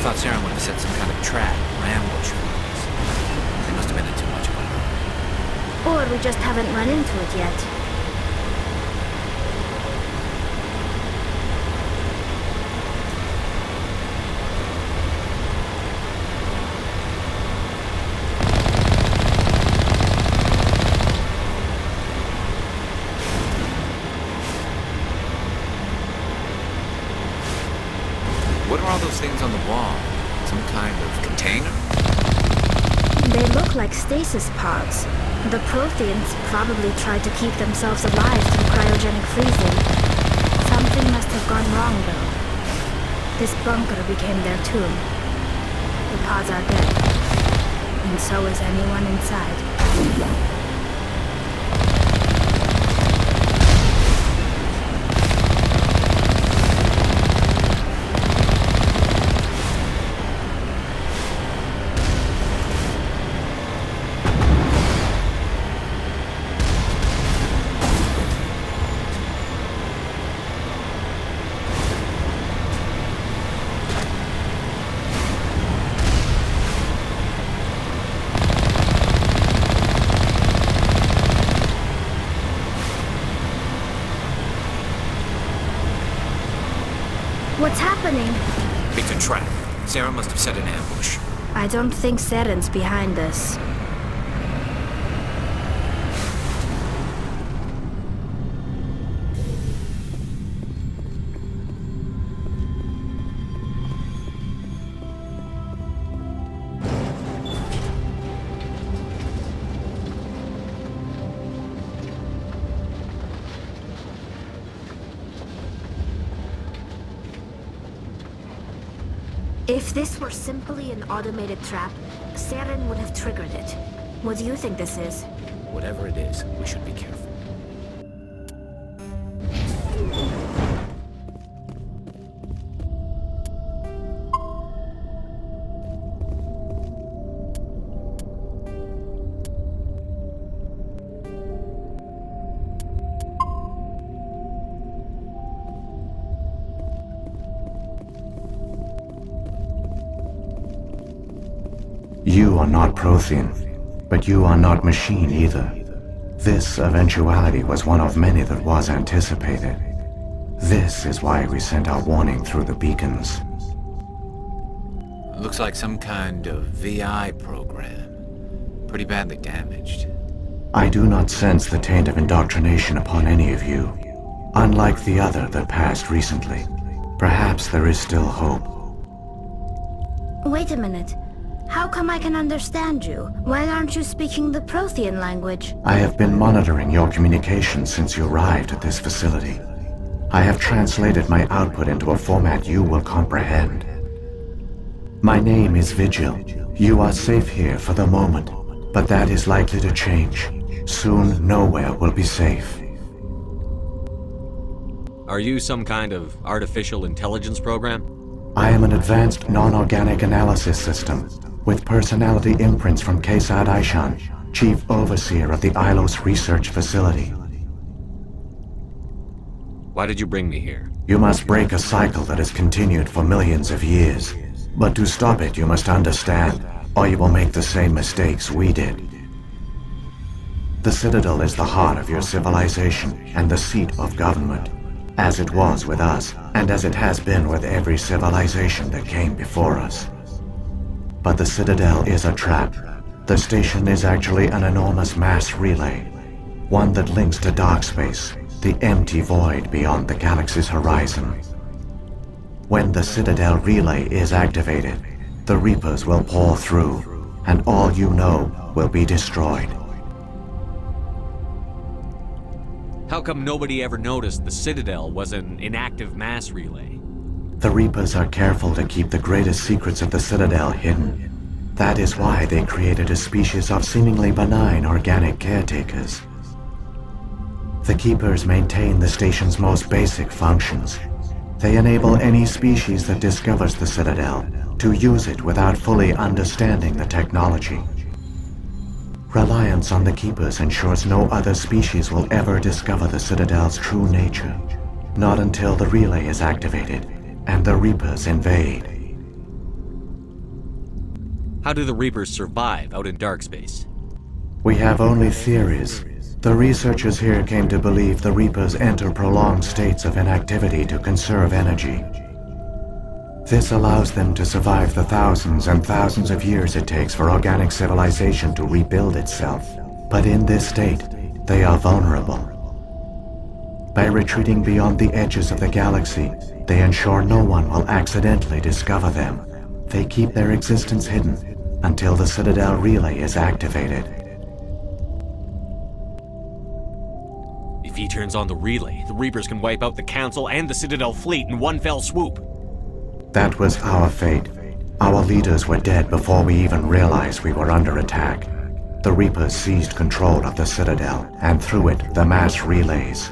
thought Saren would have set some kind of trap or ambush for us. They must have been in too much of a hurry. Or we just haven't run into it yet. What are all those things on the wall? Some kind of container? They look like stasis pods. The Protheans probably tried to keep themselves alive through cryogenic freezing. Something must have gone wrong, though. This bunker became their tomb. The pods are dead. And so is anyone inside. What's happening? It's a trap. Saren must have set an ambush. I don't think Saren's behind this. If this were simply an automated trap, Saren would have triggered it. What do you think this is? Whatever it is, we should be careful. You are not Prothean, but you are not machine either. This eventuality was one of many that was anticipated. This is why we sent our warning through the beacons. Looks like some kind of VI program. Pretty badly damaged. I do not sense the taint of indoctrination upon any of you, unlike the other that passed recently. Perhaps there is still hope. Wait a minute. How come I can understand you? Why aren't you speaking the Prothean language? I have been monitoring your communications since you arrived at this facility. I have translated my output into a format you will comprehend. My name is Vigil. You are safe here for the moment, but that is likely to change. Soon, nowhere will be safe. Are you some kind of artificial intelligence program? I am an advanced non-organic analysis system, with personality imprints from Kesad Aishan, Chief Overseer of the Ilos Research Facility. Why did you bring me here? You must break a cycle that has continued for millions of years. But to stop it, you must understand, or you will make the same mistakes we did. The Citadel is the heart of your civilization and the seat of government, as it was with us, and as it has been with every civilization that came before us. But the Citadel is a trap. The station is actually an enormous mass relay, one that links to dark space, the empty void beyond the galaxy's horizon. When the Citadel relay is activated, the Reapers will pour through, and all you know will be destroyed. How come nobody ever noticed the Citadel was an inactive mass relay? The Reapers are careful to keep the greatest secrets of the Citadel hidden. That is why they created a species of seemingly benign organic caretakers. The Keepers maintain the station's most basic functions. They enable any species that discovers the Citadel to use it without fully understanding the technology. Reliance on the Keepers ensures no other species will ever discover the Citadel's true nature, not until the relay is activated and the Reapers invade. How do the Reapers survive out in dark space? We have only theories. The researchers here came to believe the Reapers enter prolonged states of inactivity to conserve energy. This allows them to survive the thousands and thousands of years it takes for organic civilization to rebuild itself. But in this state, they are vulnerable. By retreating beyond the edges of the galaxy, they ensure no one will accidentally discover them. They keep their existence hidden until the Citadel relay is activated. If he turns on the relay, the Reapers can wipe out the Council and the Citadel fleet in one fell swoop. That was our fate. Our leaders were dead before we even realized we were under attack. The Reapers seized control of the Citadel, and through it, the mass relays.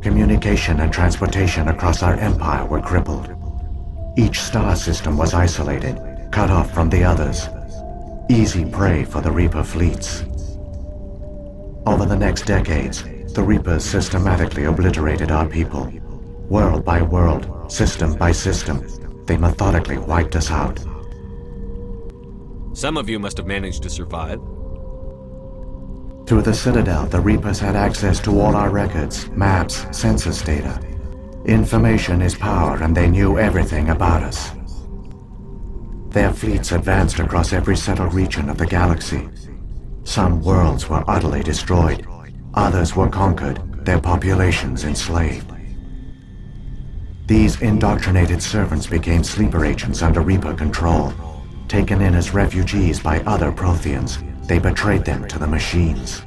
Communication and transportation across our empire were crippled. Each star system was isolated, cut off from the others. Easy prey for the Reaper fleets. Over the next decades, the Reapers systematically obliterated our people. World by world, system by system, they methodically wiped us out. Some of you must have managed to survive. Through the Citadel, the Reapers had access to all our records, maps, census data. Information is power, and they knew everything about us. Their fleets advanced across every settled region of the galaxy. Some worlds were utterly destroyed. Others were conquered, their populations enslaved. These indoctrinated servants became sleeper agents under Reaper control. Taken in as refugees by other Protheans, they betrayed them to the machines.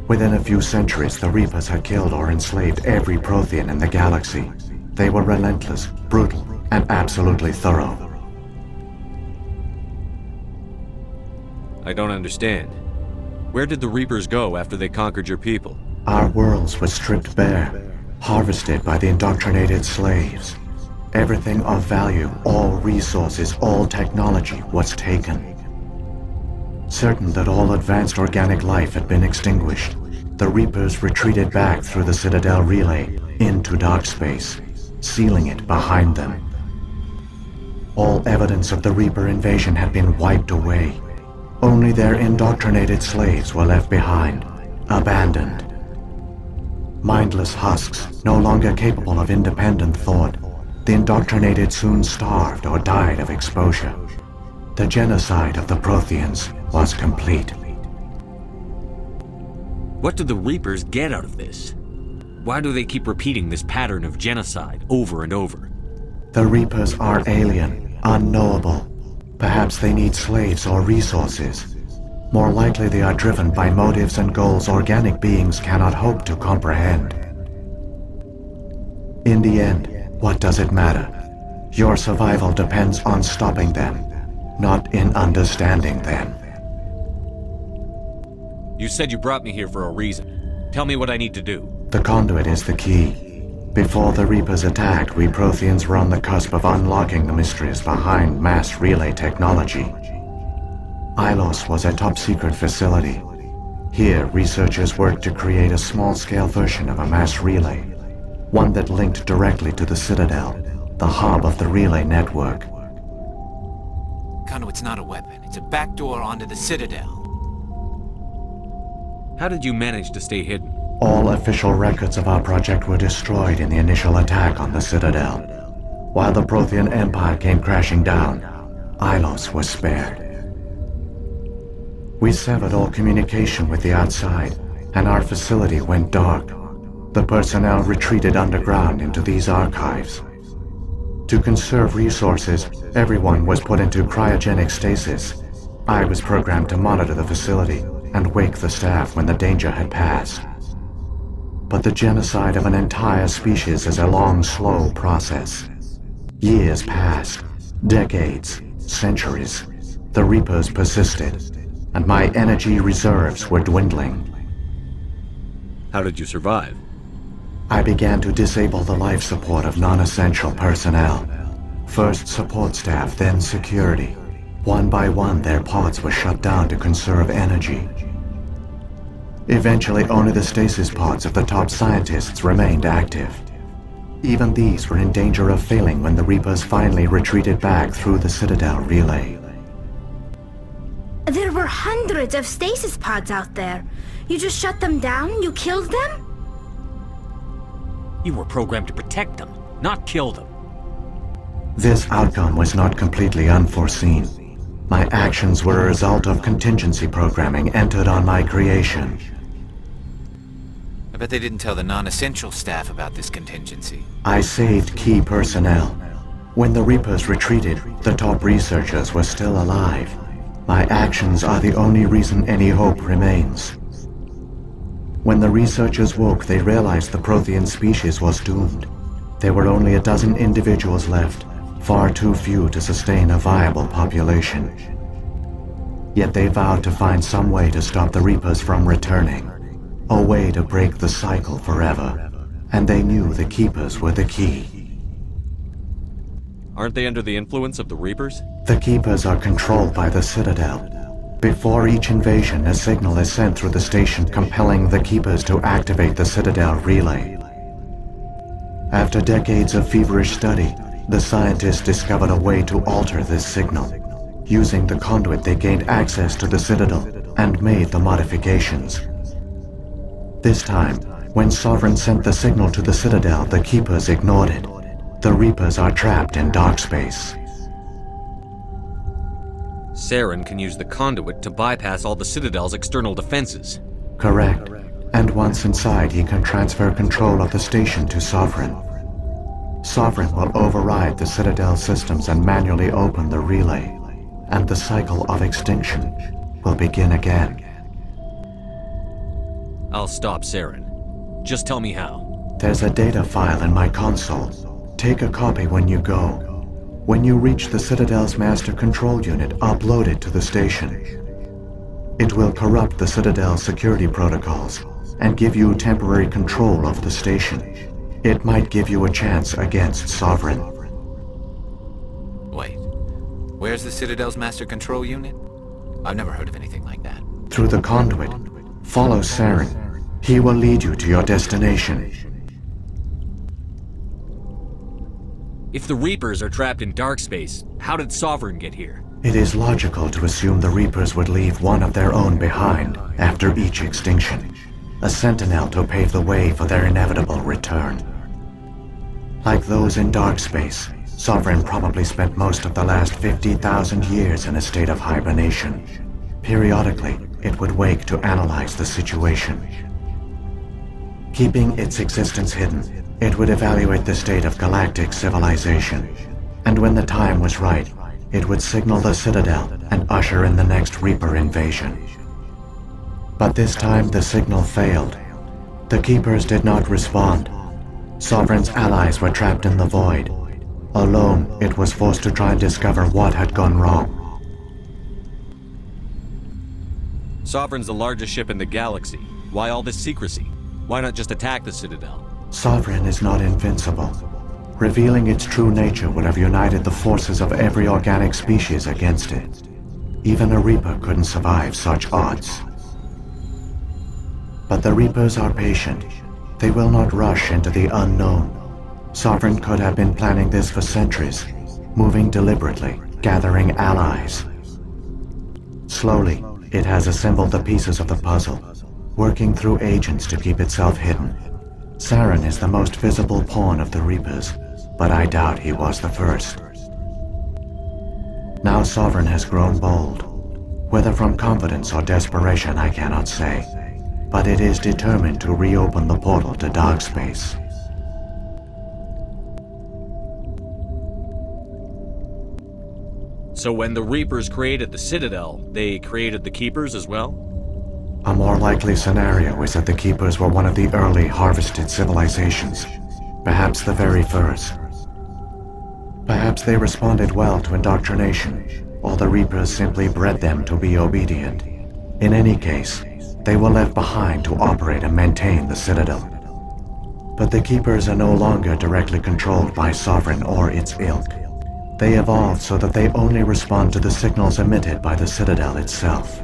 Within a few centuries, the Reapers had killed or enslaved every Prothean in the galaxy. They were relentless, brutal, and absolutely thorough. I don't understand. Where did the Reapers go after they conquered your people? Our worlds were stripped bare, harvested by the indoctrinated slaves. Everything of value, all resources, all technology was taken. Certain that all advanced organic life had been extinguished, the Reapers retreated back through the Citadel relay into dark space, sealing it behind them. All evidence of the Reaper invasion had been wiped away. Only their indoctrinated slaves were left behind, abandoned. Mindless husks, no longer capable of independent thought, the indoctrinated soon starved or died of exposure. The genocide of the Protheans was complete. What do the Reapers get out of this? Why do they keep repeating this pattern of genocide over and over? The Reapers are alien, unknowable. Perhaps they need slaves or resources. More likely they are driven by motives and goals organic beings cannot hope to comprehend. In the end, what does it matter? Your survival depends on stopping them, not in understanding them. You said you brought me here for a reason. Tell me what I need to do. The conduit is the key. Before the Reapers attacked, we Protheans were on the cusp of unlocking the mysteries behind mass relay technology. Ilos was a top-secret facility. Here, researchers worked to create a small-scale version of a mass relay, one that linked directly to the Citadel, the hub of the relay network. Conduit's not a weapon. It's a backdoor onto the Citadel. How did you manage to stay hidden? All official records of our project were destroyed in the initial attack on the Citadel. While the Prothean Empire came crashing down, Ilos was spared. We severed all communication with the outside, and our facility went dark. The personnel retreated underground into these archives. To conserve resources, everyone was put into cryogenic stasis. I was programmed to monitor the facility and wake the staff when the danger had passed. But the genocide of an entire species is a long, slow process. Years passed, decades, centuries. The Reapers persisted, and my energy reserves were dwindling. How did you survive? I began to disable the life support of non-essential personnel. First support staff, then security. One by one, their pods were shut down to conserve energy. Eventually, only the stasis pods of the top scientists remained active. Even these were in danger of failing when the Reapers finally retreated back through the Citadel relay. There were hundreds of stasis pods out there. You just shut them down? You killed them? You were programmed to protect them, not kill them. This outcome was not completely unforeseen. My actions were a result of contingency programming entered on my creation. I bet they didn't tell the non-essential staff about this contingency. I saved key personnel. When the Reapers retreated, the top researchers were still alive. My actions are the only reason any hope remains. When the researchers woke, they realized the Prothean species was doomed. There were only a dozen individuals left, far too few to sustain a viable population. Yet they vowed to find some way to stop the Reapers from returning. A way to break the cycle forever. And they knew the Keepers were the key. Aren't they under the influence of the Reapers? The Keepers are controlled by the Citadel. Before each invasion, a signal is sent through the station compelling the Keepers to activate the Citadel relay. After decades of feverish study, the scientists discovered a way to alter this signal. Using the conduit, they gained access to the Citadel and made the modifications. This time, when Sovereign sent the signal to the Citadel, the Keepers ignored it. The Reapers are trapped in dark space. Saren can use the conduit to bypass all the Citadel's external defenses. Correct. And once inside, he can transfer control of the station to Sovereign. Sovereign will override the Citadel systems and manually open the relay, and the cycle of extinction will begin again. I'll stop Saren. Just tell me how. There's a data file in my console. Take a copy when you go. When you reach the Citadel's master control unit, upload it to the station. It will corrupt the Citadel's security protocols and give you temporary control of the station. It might give you a chance against Sovereign. Wait, where's the Citadel's master control unit? I've never heard of anything like that. Through the conduit, follow Saren. He will lead you to your destination. If the Reapers are trapped in dark space, how did Sovereign get here? It is logical to assume the Reapers would leave one of their own behind after each extinction. A sentinel to pave the way for their inevitable return. Like those in dark space, Sovereign probably spent most of the last 50,000 years in a state of hibernation. Periodically, it would wake to analyze the situation. Keeping its existence hidden, it would evaluate the state of galactic civilization. And when the time was right, it would signal the Citadel and usher in the next Reaper invasion. But this time the signal failed. The Keepers did not respond. Sovereign's allies were trapped in the void. Alone, it was forced to try and discover what had gone wrong. Sovereign's the largest ship in the galaxy. Why all this secrecy? Why not just attack the Citadel? Sovereign is not invincible. Revealing its true nature would have united the forces of every organic species against it. Even a Reaper couldn't survive such odds. But the Reapers are patient. They will not rush into the unknown. Sovereign could have been planning this for centuries, moving deliberately, gathering allies. Slowly, it has assembled the pieces of the puzzle, working through agents to keep itself hidden. Saren is the most visible pawn of the Reapers, but I doubt he was the first. Now Sovereign has grown bold. Whether from confidence or desperation, I cannot say. But it is determined to reopen the portal to dark space. So when the Reapers created the Citadel, they created the Keepers as well? A more likely scenario is that the Keepers were one of the early harvested civilizations, perhaps the very first. Perhaps they responded well to indoctrination, or the Reapers simply bred them to be obedient. In any case, they were left behind to operate and maintain the Citadel. But the Keepers are no longer directly controlled by Sovereign or its ilk. They evolved so that they only respond to the signals emitted by the Citadel itself.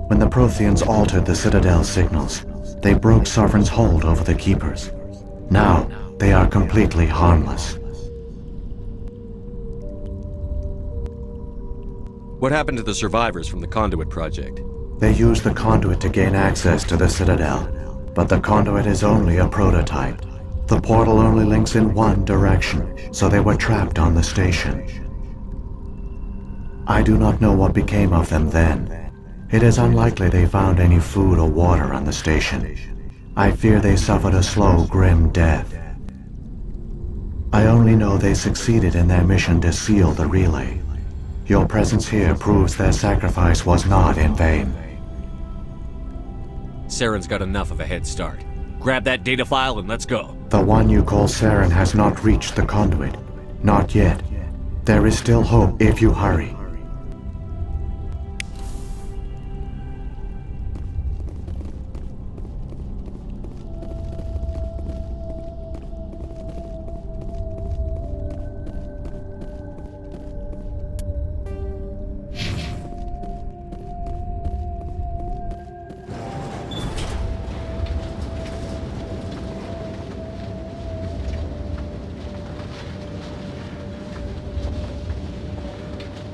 When the Protheans altered the Citadel's signals, they broke Sovereign's hold over the Keepers. Now, They are completely harmless. What happened to the survivors from the Conduit project? They use the conduit to gain access to the Citadel, but the conduit is only a prototype. The portal only links in one direction, so they were trapped on the station. I do not know what became of them then. It is unlikely they found any food or water on the station. I fear they suffered a slow, grim death. I only know they succeeded in their mission to seal the relay. Your presence here proves their sacrifice was not in vain. Saren's got enough of a head start. Grab that data file and let's go. The one you call Saren has not reached the conduit. Not yet. There is still hope if you hurry.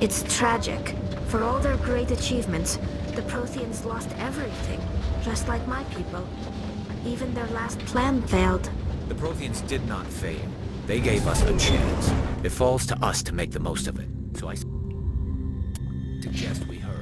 It's tragic. For all their great achievements, the Protheans lost everything, just like my people. Even their last plan failed. The Protheans did not fail. They gave us a chance. It falls to us to make the most of it. So I suggest we hurry.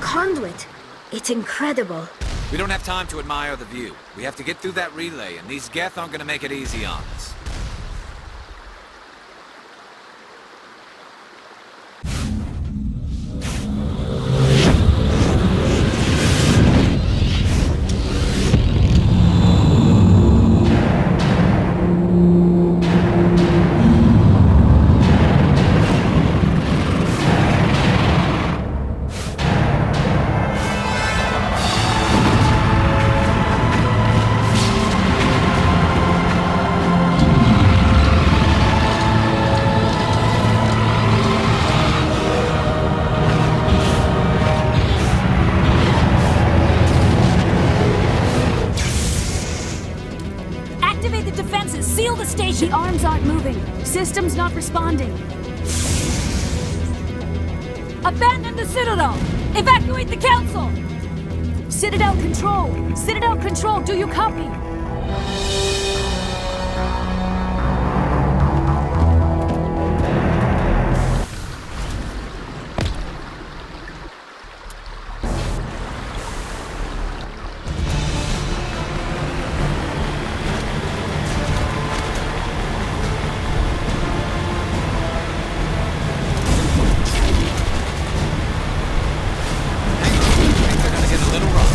conduit. It's incredible. We don't have time to admire the view. We have to get through that relay, and these Geth aren't gonna make it easy on us. Activate the defenses! Seal the station! The arms aren't moving. Systems not responding. Abandon the Citadel! Evacuate the Council! Citadel Control! Citadel Control, do you copy? They're gonna get a little rough.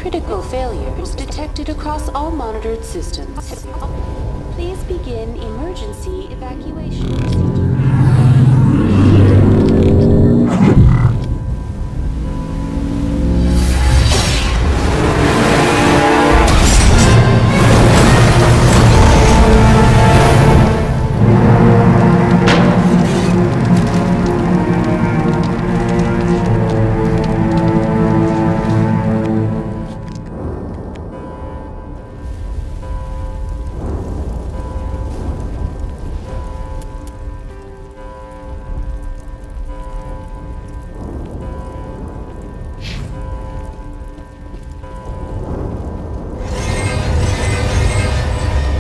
Critical failures detected across all monitored systems. Please begin emergency evacuation procedure.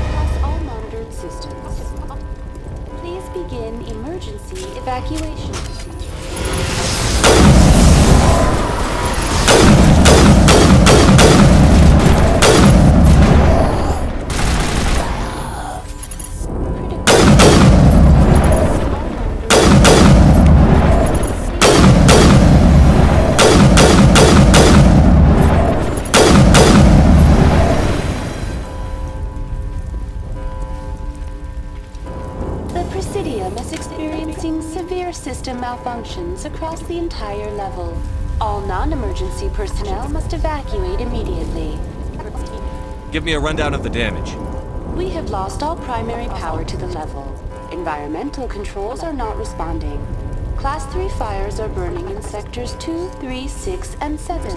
Across all monitored systems. Please begin emergency evacuation procedure. The Presidium is experiencing severe system malfunctions across the entire level. All non-emergency personnel must evacuate immediately. Give me a rundown of the damage. We have lost all primary power to the level. Environmental controls are not responding. Class 3 fires are burning in sectors 2, 3, 6, and 7.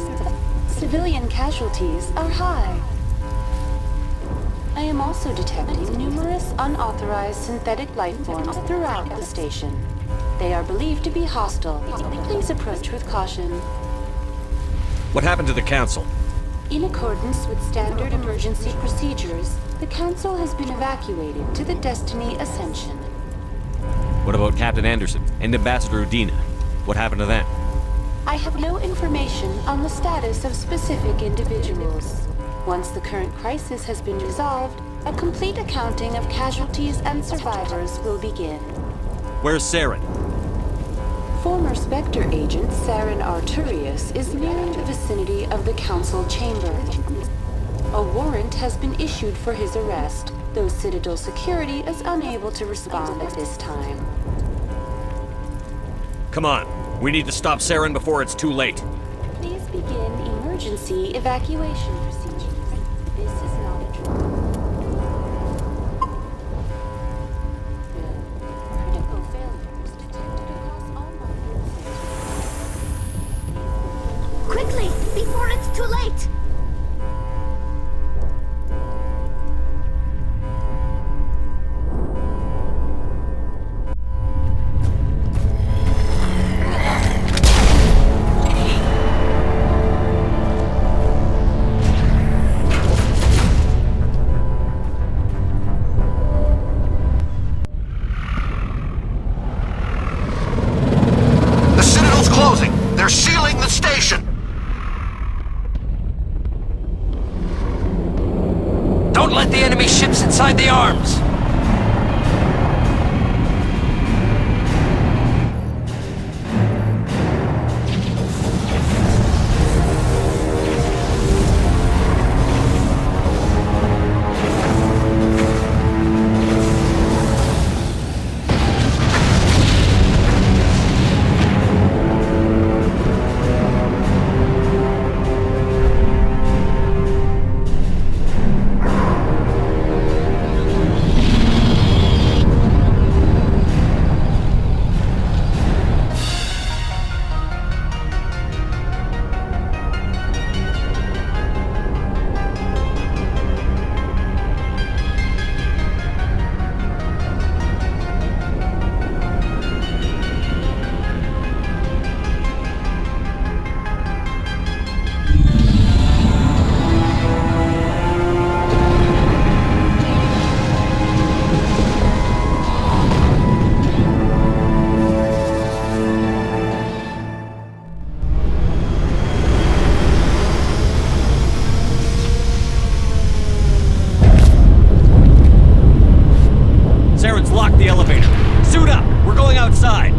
Civilian casualties are high. I am also detecting numerous unauthorized synthetic life forms throughout the station. They are believed to be hostile. Please approach with caution. What happened to the Council? In accordance with standard emergency procedures, the Council has been evacuated to the Destiny Ascension. What about Captain Anderson and Ambassador Udina? What happened to them? I have no information on the status of specific individuals. Once the current crisis has been resolved, a complete accounting of casualties and survivors will begin. Where's Saren? Former Spectre agent Saren Arturius is nearing the vicinity of the Council chamber. A warrant has been issued for his arrest, though Citadel security is unable to respond at this time. Come on. We need to stop Saren before it's too late. Please begin emergency evacuation procedures. This is not a drill. Critical failures detected across all monitored systems. Quickly, before it's too late! lock the elevator. Suit up! We're going outside!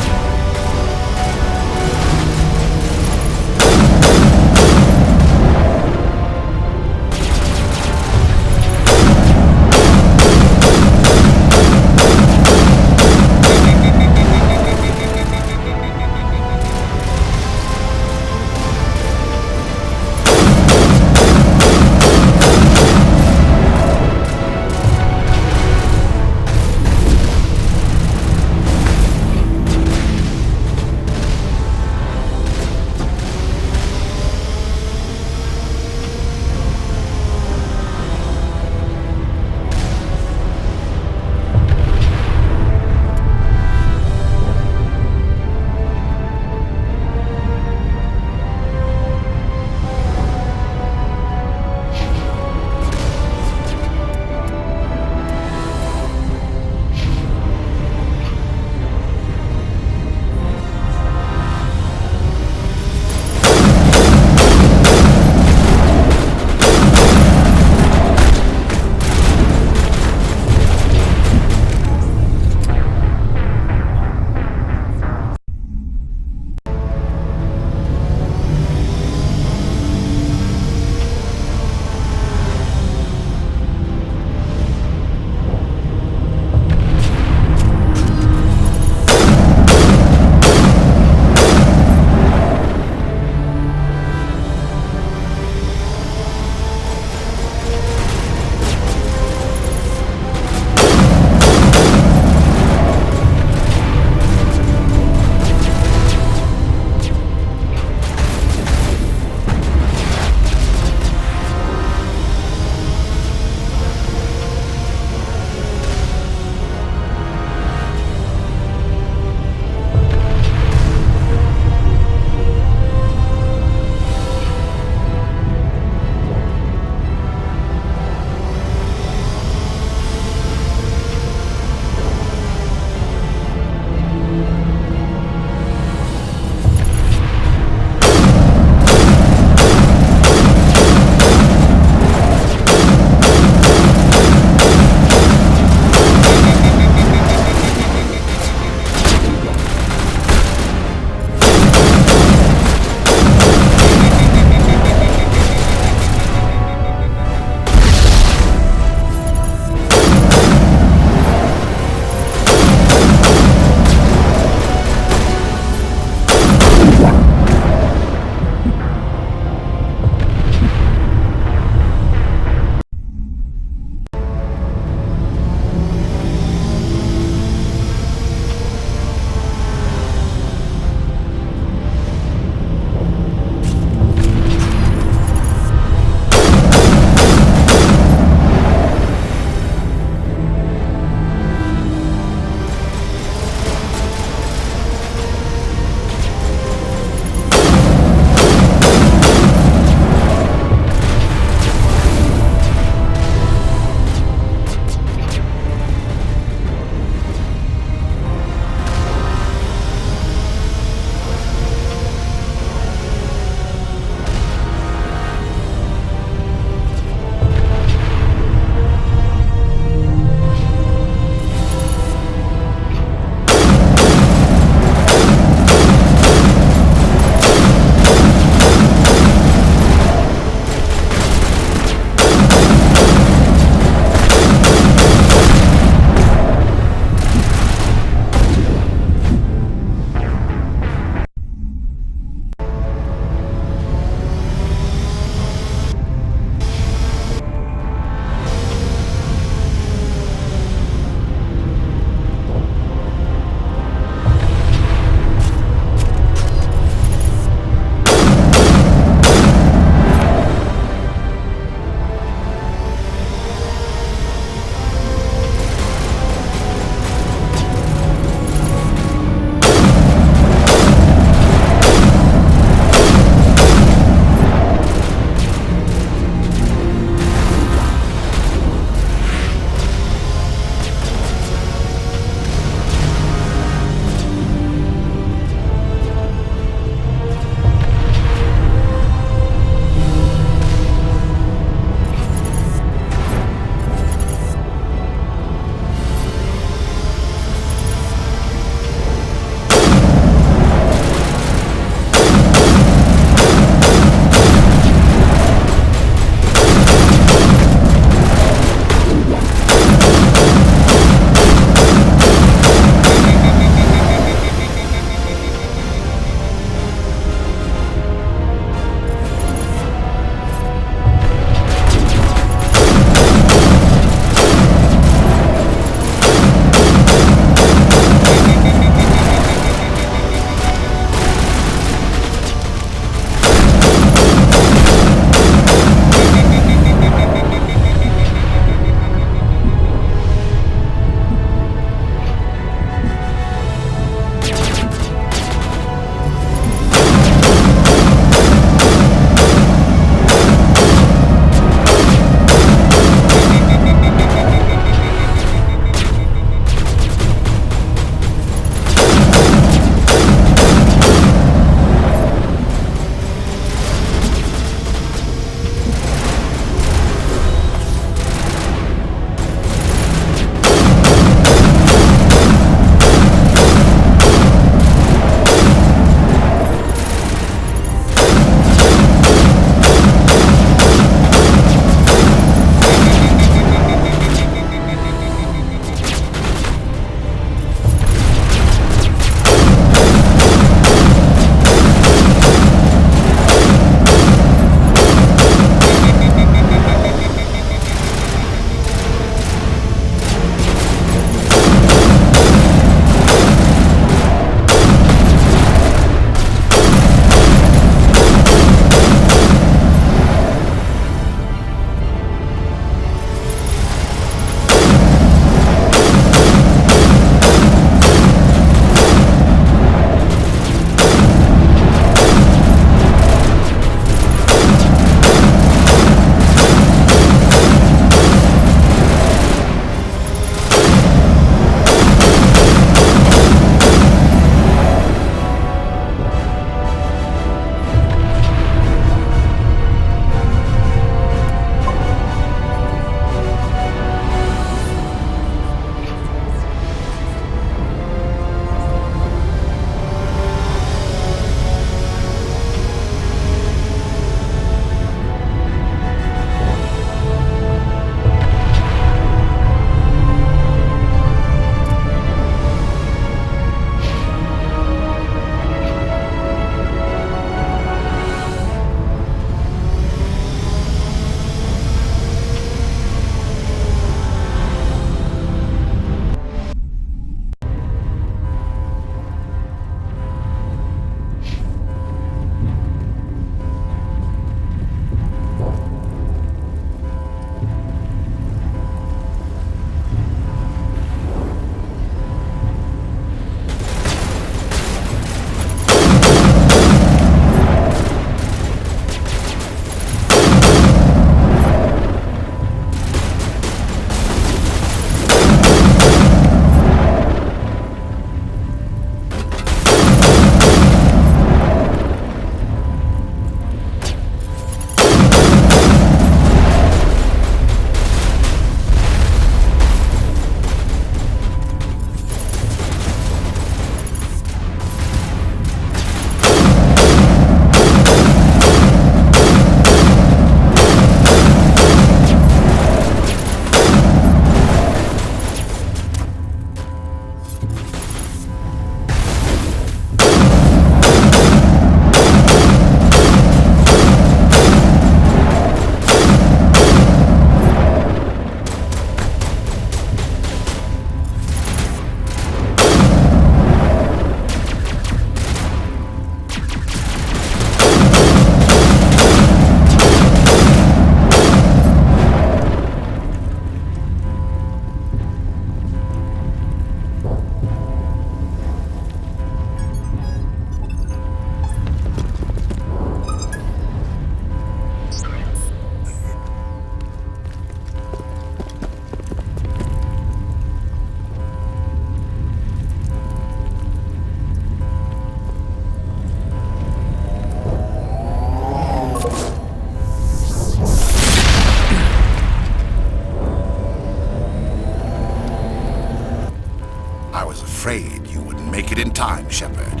I was afraid you wouldn't make it in time, Shepard.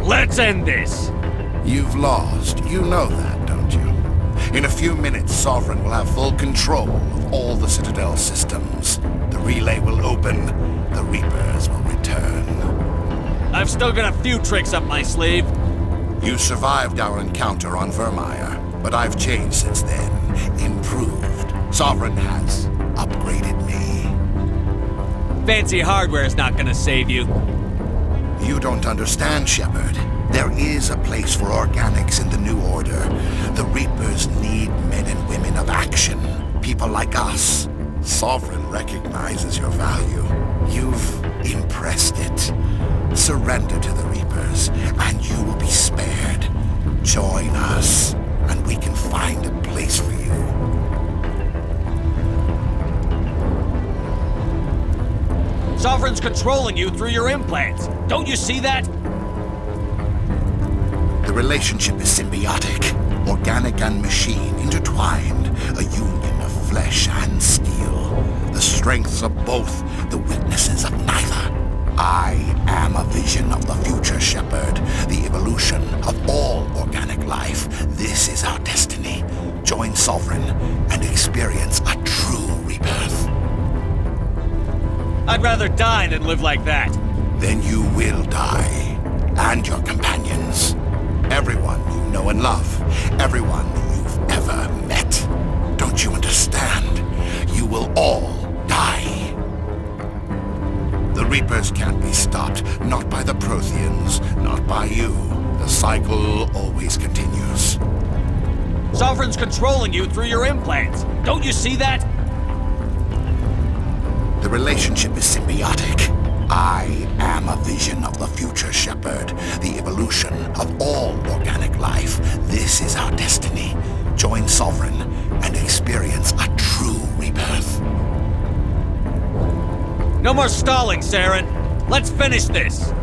Let's end this! You've lost. You know that, don't you? In a few minutes, Sovereign will have full control of all the Citadel systems. The relay will open. The Reapers will return. I've still got a few tricks up my sleeve. You survived our encounter on Vermeer, but I've changed since then. Improved. Sovereign has upgraded me. Fancy hardware's not gonna save you. You don't understand, Shepard. There is a place for organics in the New Order. The Reapers need men and women of action. People like us. Sovereign recognizes your value. You've impressed it. Surrender to the Reapers, and you will be spared. Join us, and we can find a place for you. Sovereign's controlling you through your implants. Don't you see that? The relationship is symbiotic, organic and machine intertwined, a union of flesh and steel. The strengths of both, the weaknesses of neither. I am a vision of the future, Shepard, the evolution of all organic life. This is our destiny. Join Sovereign and experience a true rebirth. I'd rather die than live like that. Then you will die, and your companions. Everyone you know and love. Everyone you've ever met. Don't you understand? You will all die. The Reapers can't be stopped. Not by the Protheans. Not by you. The cycle always continues. Sovereign's controlling you through your implants. Don't you see that? The relationship is symbiotic. I am a vision of the future, Shepard. The evolution of all organic life. This is our destiny. Join Sovereign and experience a true rebirth. No more stalling, Saren. Let's finish this.